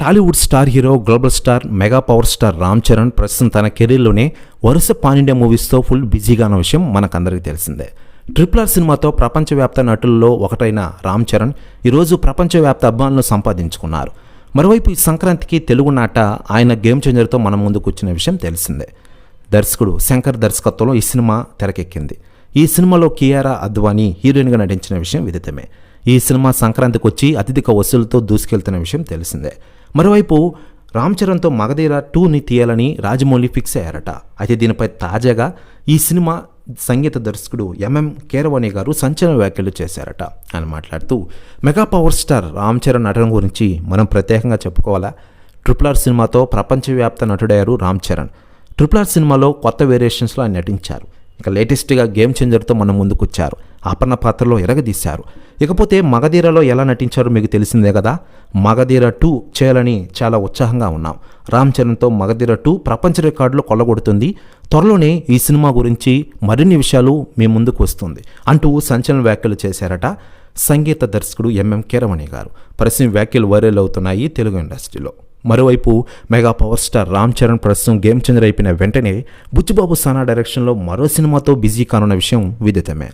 Tollywood star hero, global star, mega power star Ram Charan ప్రస్తుతం తన కెరీర్లోనే వరుస పాన్ ఇండియా మూవీస్తో ఫుల్ బిజీగా ఉన్న విషయం మనకందరికీ తెలిసిందే. RRR సినిమాతో ప్రపంచవ్యాప్త నటుల్లో ఒకటైన రామ్ చరణ్ ఈరోజు ప్రపంచవ్యాప్త అభిమానులను సంపాదించుకున్నారు. మరోవైపు ఈ సంక్రాంతికి తెలుగు నాట ఆయన గేమ్ చేంజర్తో మన ముందుకు వచ్చిన విషయం తెలిసిందే. దర్శకుడు శంకర్ దర్శకత్వంలో ఈ సినిమా తెరకెక్కింది. ఈ సినిమాలో కియారా అద్వానీ హీరోయిన్గా నటించిన విషయం విదితమే. ఈ సినిమా సంక్రాంతికి వచ్చి అత్యధిక వసూలుతో దూసుకెళ్తున్న విషయం తెలిసిందే. మరోవైపు రామ్ చరణ్తో మగధీర 2ని తీయాలని రాజమౌళి ఫిక్స్ అయ్యారట. అయితే దీనిపై తాజాగా ఈ సినిమా సంగీత దర్శకుడు MM కీరవాణి గారు సంచలన వ్యాఖ్యలు చేశారట. ఆయన మాట్లాడుతూ, mega power star Ram Charan నటన గురించి మనం ప్రత్యేకంగా చెప్పుకోవాలా? RRR సినిమాతో ప్రపంచవ్యాప్త నటుడయ్యారు రామ్ చరణ్. RRR సినిమాలో కొత్త వేరియేషన్స్లో ఆయన నటించారు. ఇక లేటెస్ట్గా గేమ్ చేంజర్తో మన ముందుకొచ్చారు. అపర్ణ పాత్రలో ఎరగదీశారు. ఇకపోతే మగధీరలో ఎలా నటించారో మీకు తెలిసిందే కదా. మగధీర 2 చేయాలని చాలా ఉత్సాహంగా ఉన్నాం. రామ్ చరణ్తో మగధీర 2 ప్రపంచ రికార్డులు కొల్లగొడుతుంది. త్వరలోనే ఈ సినిమా గురించి మరిన్ని విషయాలు మీ ముందుకు వస్తుంది అంటూ సంచలన వ్యాఖ్యలు చేశారట సంగీత దర్శకుడు MM కీరవాణి గారు. ప్రస్తుతం వ్యాఖ్యలు వైరల్ అవుతున్నాయి తెలుగు ఇండస్ట్రీలో. మరోవైపు mega power star Ram Charan ప్రస్తుతం గేమ్ చేంజర్ అయిపోయిన వెంటనే బుచ్చిబాబు సానా డైరెక్షన్లో మరో సినిమాతో బిజీ కానున్న విషయం విదితమే.